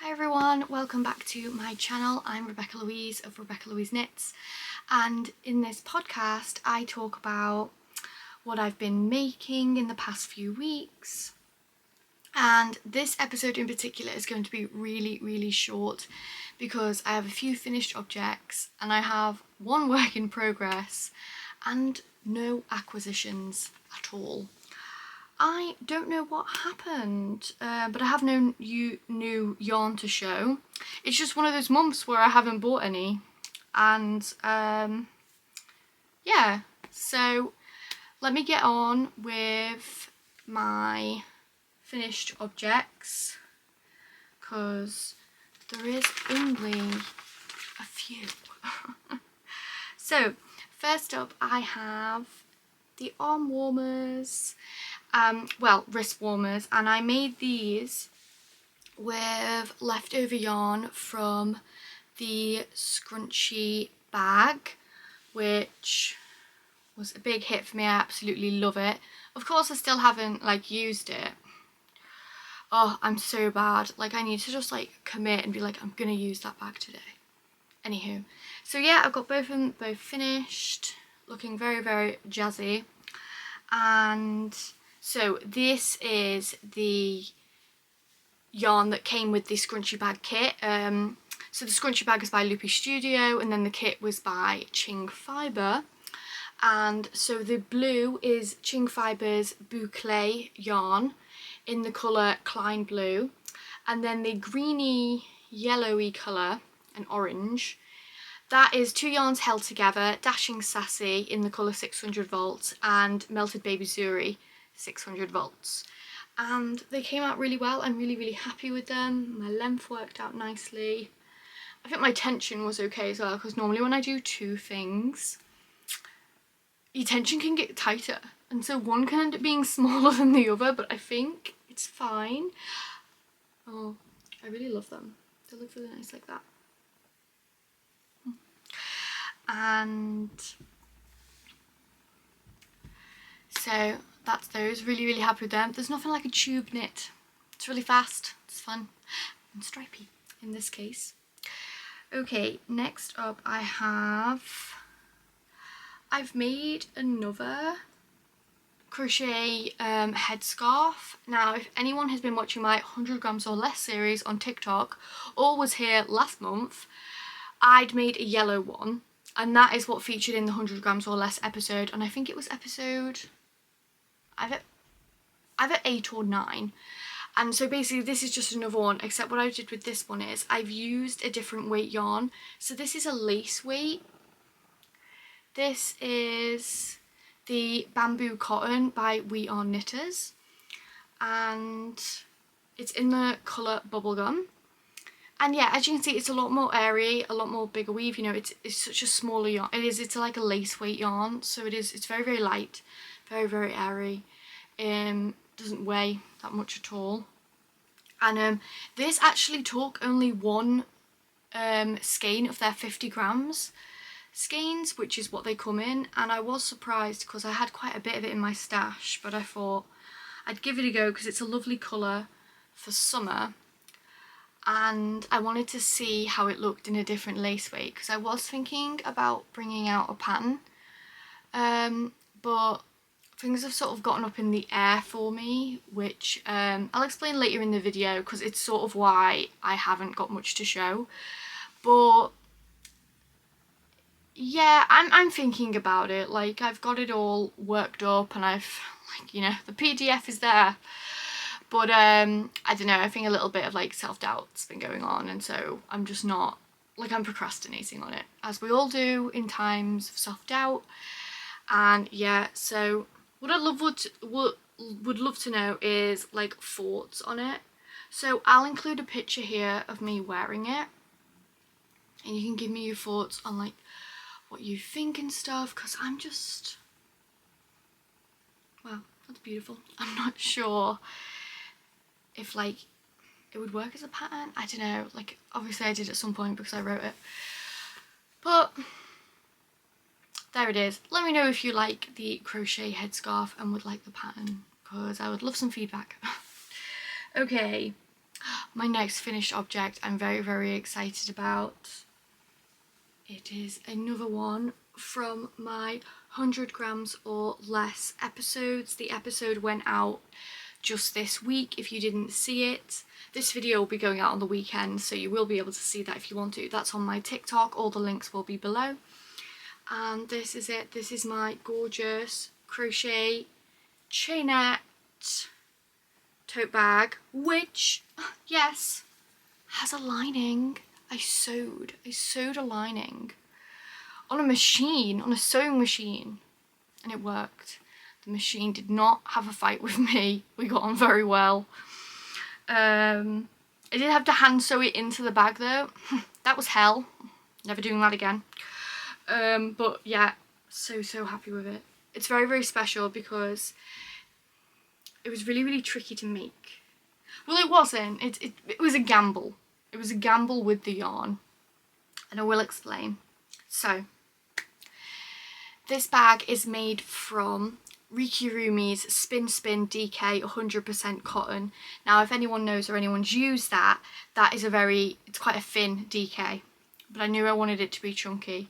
Hi everyone, welcome back to my channel. I'm Rebecca Louise of Rebecca Louise Knits, and in this podcast I talk about what I've been making in the past few weeks. And this episode in particular is going to be really short because I have a few finished objects and I have one work in progress and no acquisitions at all. I don't know what happened, but I have no new yarn to show. It's just one of those months where I haven't bought any. And yeah, so let me get on with my finished objects because there is only a few. So first up I have the arm warmers. Wrist warmers, and I made these with leftover yarn from the scrunchy bag, which was a big hit for me. I absolutely love it. Of course I still haven't used it. Oh, I'm so bad. I need to just commit and be like, I'm gonna use that bag today. Anywho, so yeah, I've got both of them both finished, looking very jazzy. And so this is the yarn that came with the scrunchy bag kit. So the scrunchy bag is by Loopy Studio, and then the kit was by Qing Fibre. And so the blue is Qing Fibre's Boucle yarn in the colour Klein blue, and then the greeny yellowy colour, an orange, that is two yarns held together, Dashing Sassy in the colour 600 volts and Melted Baby Suri 600 volts. And they came out really well. I'm really happy with them. My length worked out nicely. I think my tension was okay as well, because normally when I do two things, your tension can get tighter. And so one can end up being smaller than the other, but I think it's fine. Oh, I really love them. They look really nice like that. And so that's those. Really happy with them. There's nothing like a tube knit. It's really fast, it's fun and stripy in this case. Okay, next up I've made another crochet headscarf. Now, if anyone has been watching my 100 grams or less series on TikTok or was here last month, I'd made a yellow one. And that is what featured in the 100 grams or less episode. And I think it was episode either 8 or 9. And so basically this is just another one, except what I did with this one is I've used a different weight yarn. So this is a lace weight. This is the Bamboo Cotton by We Are Knitters. And it's in the colour Bubblegum. And yeah, as you can see, it's a lot more airy, a lot more bigger weave. You know, it's such a smaller yarn. It's like a lace weight yarn, so it's very light, very airy. Doesn't weigh that much at all. And this actually took only one skein of their 50 grams skeins, which is what they come in. And I was surprised because I had quite a bit of it in my stash, but I thought I'd give it a go because it's a lovely colour for summer. And I wanted to see how it looked in a different lace weight, because I was thinking about bringing out a pattern, but things have sort of gotten up in the air for me, which I'll explain later in the video, because it's sort of why I haven't got much to show. But yeah, I'm thinking about it. I've got it all worked up, and I've the PDF is there. But I don't know, I think a little bit of self-doubt's been going on, and so I'm just not, I'm procrastinating on it, as we all do in times of self-doubt. And yeah, so what I'd would love to know is thoughts on it. So I'll include a picture here of me wearing it, and you can give me your thoughts on what you think and stuff, because I'm just, wow, that's beautiful. I'm not sure if it would work as a pattern. I don't know, obviously I did at some point because I wrote it, but there it is. Let me know if you like the crochet headscarf and would like the pattern, because I would love some feedback. Okay, my next finished object I'm very, very excited about. It is another one from my 100 grams or less episodes. The episode went out just this week if you didn't see it. This video will be going out on the weekend, so you will be able to see that if you want to. That's on my TikTok, all the links will be below. And this is it. This is my gorgeous crochet chainette tote bag, which, yes, has a lining. I sewed a lining on a machine, on a sewing machine, and it worked. The machine did not have a fight with me. We got on very well. I did have to hand sew it into the bag though. That was hell. Never doing that again. But yeah, so happy with it. It's very, very special because it was really, really tricky to make. Well, it wasn't. It was a gamble. It was a gamble with the yarn, and I will explain. So, this bag is made from Rikurumi's Spin DK 100% cotton. Now, if anyone knows or anyone's used that, it's quite a thin DK. But I knew I wanted it to be chunky,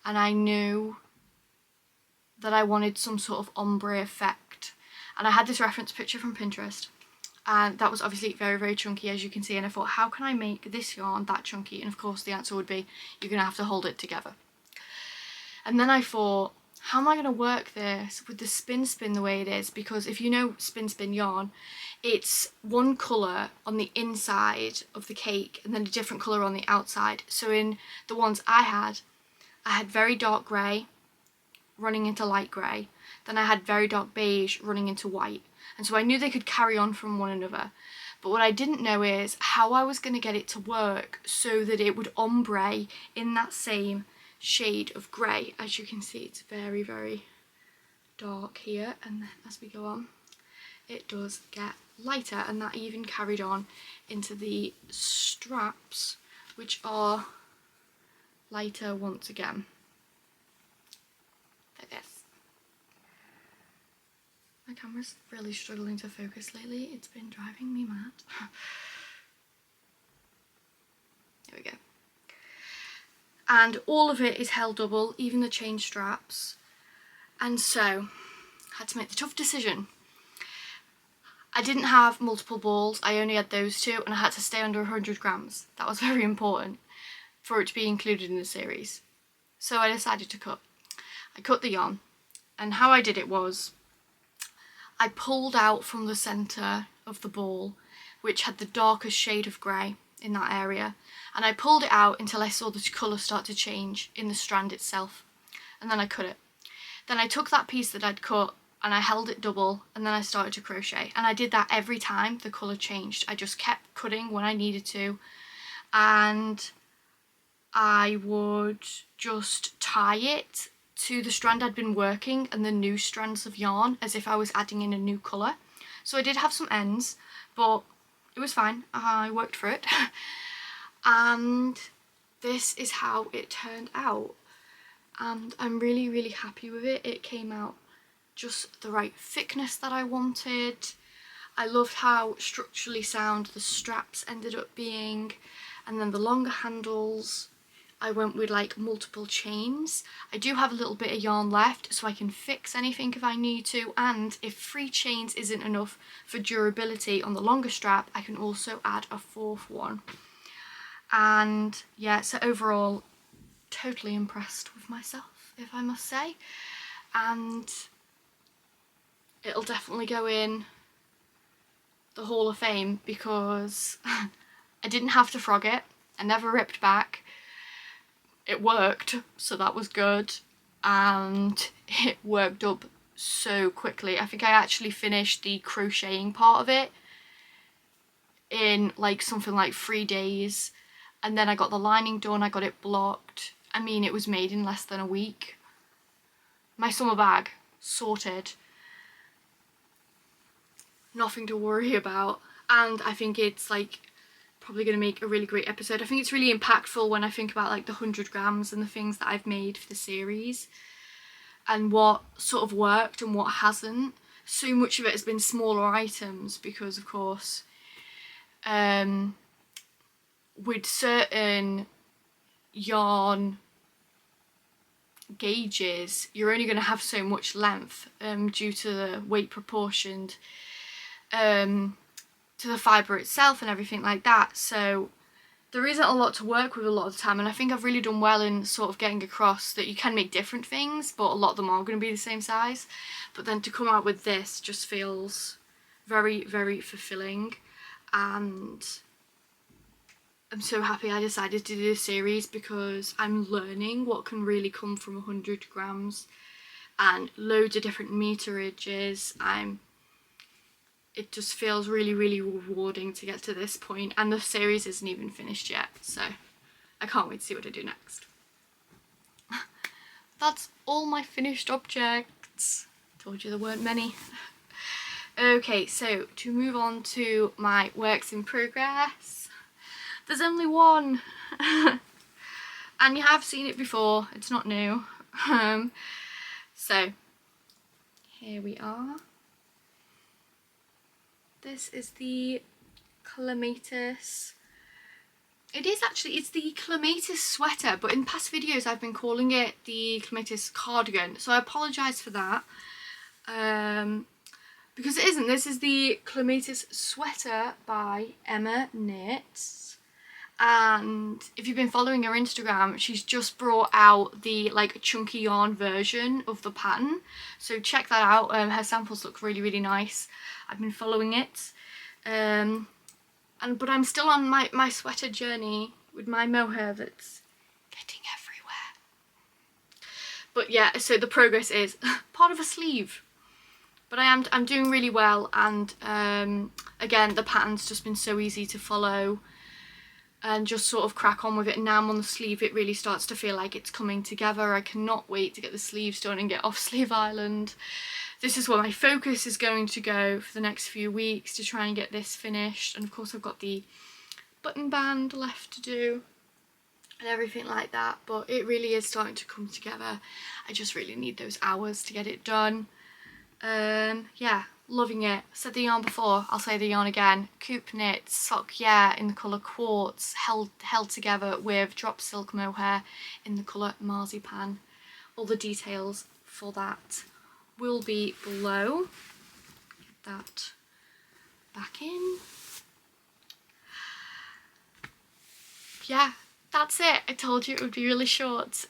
and I knew that I wanted some sort of ombre effect. And I had this reference picture from Pinterest. And that was obviously very, very chunky, as you can see. And I thought, how can I make this yarn that chunky? And of course, the answer would be, you're going to have to hold it together. And then I thought, how am I going to work this with the spin the way it is? Because if you know spin yarn, it's one colour on the inside of the cake and then a different colour on the outside. So in the ones I had very dark grey running into light grey. Then I had very dark beige running into white. And so I knew they could carry on from one another. But what I didn't know is how I was going to get it to work so that it would ombre in that same shade of grey. As you can see, it's very, very dark here. And then as we go on, it does get lighter. And that even carried on into the straps, which are lighter once again. Like this. My camera's really struggling to focus lately. It's been driving me mad. There we go. And all of it is held double, even the chain straps. And so, I had to make the tough decision. I didn't have multiple balls, I only had those two, and I had to stay under 100 grams. That was very important for it to be included in the series. So I decided to cut. I cut the yarn, and how I did it was, I pulled out from the centre of the ball, which had the darkest shade of grey in that area, and I pulled it out until I saw the colour start to change in the strand itself, and then I cut it. Then I took that piece that I'd cut and I held it double, and then I started to crochet, and I did that every time the colour changed. I just kept cutting when I needed to, and I would just tie it to the strand I'd been working and the new strands of yarn as if I was adding in a new colour. So I did have some ends, but it was fine. I worked for it. And this is how it turned out. And I'm really, really happy with it. It came out just the right thickness that I wanted. I loved how structurally sound the straps ended up being, and then the longer handles. I went with like multiple chains. I do have a little bit of yarn left so I can fix anything if I need to, and if 3 chains isn't enough for durability on the longer strap, I can also add a 4th one. And yeah, so overall, totally impressed with myself, if I must say. And it'll definitely go in the Hall of Fame because I didn't have to frog it. I never ripped back. It worked, so that was good, and it worked up so quickly. I think I actually finished the crocheting part of it in like something like 3 days, and then I got the lining done, I got it blocked. I mean, it was made in less than a week. My summer bag sorted. Nothing to worry about, and I think it's like probably going to make a really great episode. I think it's really impactful when I think about like the 100 grams and the things that I've made for the series and what sort of worked and what hasn't. So much of it has been smaller items because of course with certain yarn gauges, you're only going to have so much length due to the weight proportioned to the fibre itself and everything like that. So there isn't a lot to work with a lot of the time, and I think I've really done well in sort of getting across that you can make different things, but a lot of them are going to be the same size. But then to come out with this just feels very, very fulfilling, and I'm so happy I decided to do this series because I'm learning what can really come from 100 grams and loads of different meterages. It just feels really, really rewarding to get to this point, and the series isn't even finished yet, so I can't wait to see what I do next. That's all my finished objects. Told you there weren't many. Okay, so to move on to my works in progress. There's only one, and you have seen it before, it's not new. So here we are. This is the Clematis. It's the Clematis sweater, but in past videos I've been calling it the Clematis cardigan, so I apologise for that. Because it isn't. This is the Clematis sweater by Emma Knits. And if you've been following her Instagram, she's just brought out the like chunky yarn version of the pattern, so check that out. Her samples look really, really nice. I've been following it, but I'm still on my sweater journey with my mohair that's getting everywhere. But yeah, so the progress is part of a sleeve, but I'm doing really well, and again, the pattern's just been so easy to follow and just sort of crack on with it. And now I'm on the sleeve, it really starts to feel like it's coming together. I cannot wait to get the sleeves done and get off Sleeve Island. This is where my focus is going to go for the next few weeks, to try and get this finished. And of course I've got the button band left to do and everything like that, but it really is starting to come together. I just really need those hours to get it done. Yeah, loving it. Said the yarn before, I'll say the yarn again. Coop knit sock, yeah, in the colour Quartz, held together with drop silk mohair in the colour Marzipan. All the details for that will be below. Get that back in. Yeah, that's it. I told you it would be really short.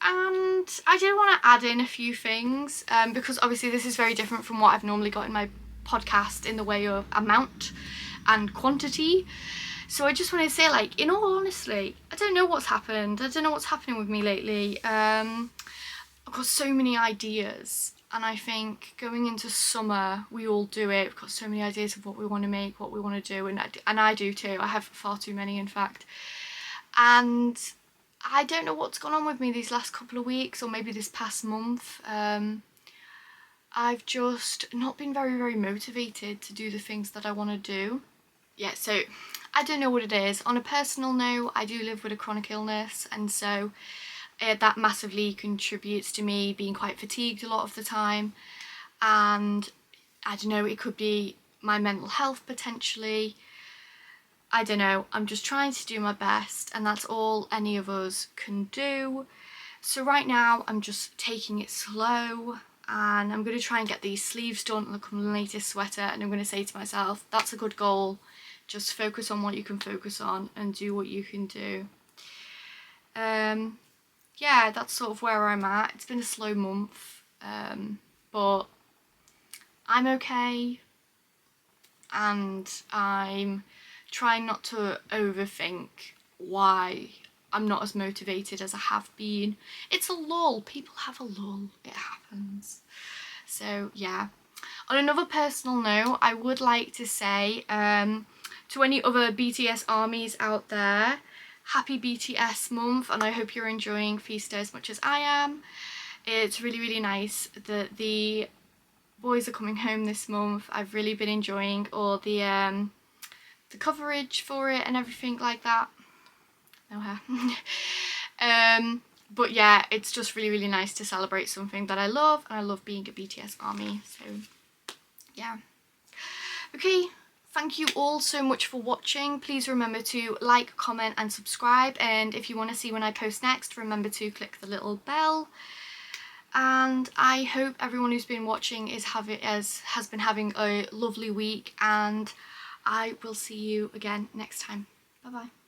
And I did want to add in a few things, because obviously this is very different from what I've normally got in my podcast in the way of amount and quantity. So I just want to say, like, in all honesty, I don't know what's happened. I don't know what's happening with me lately. I've got so many ideas, and I think going into summer, we all do it. We've got so many ideas of what we want to make, what we want to do, and I do too. I have far too many, in fact. And I don't know what's gone on with me these last couple of weeks, or maybe this past month. I've just not been very, very motivated to do the things that I want to do. Yeah, so I don't know what it is. On a personal note, I do live with a chronic illness, and so that massively contributes to me being quite fatigued a lot of the time. And I don't know, it could be my mental health potentially. I don't know, I'm just trying to do my best, and that's all any of us can do. So right now I'm just taking it slow, and I'm going to try and get these sleeves done on the Clematis sweater, and I'm going to say to myself, that's a good goal. Just focus on what you can focus on and do what you can do. Yeah, that's sort of where I'm at. It's been a slow month, but I'm okay, and I'm trying not to overthink why I'm not as motivated as I have been. It's a lull. People have a lull. It happens. So yeah. On another personal note, I would like to say to any other BTS armies out there, happy BTS month, and I hope you're enjoying Feast Day as much as I am. It's really, really nice that the boys are coming home this month. I've really been enjoying all the coverage for it and everything like that. No hair. But yeah, it's just really, really nice to celebrate something that I love, and I love being a BTS army, so yeah. Okay, Thank you all so much for watching. Please remember to like, comment and subscribe, and if you want to see when I post next, remember to click the little bell. And I hope everyone who's been watching has been having a lovely week, and I will see you again next time. Bye bye.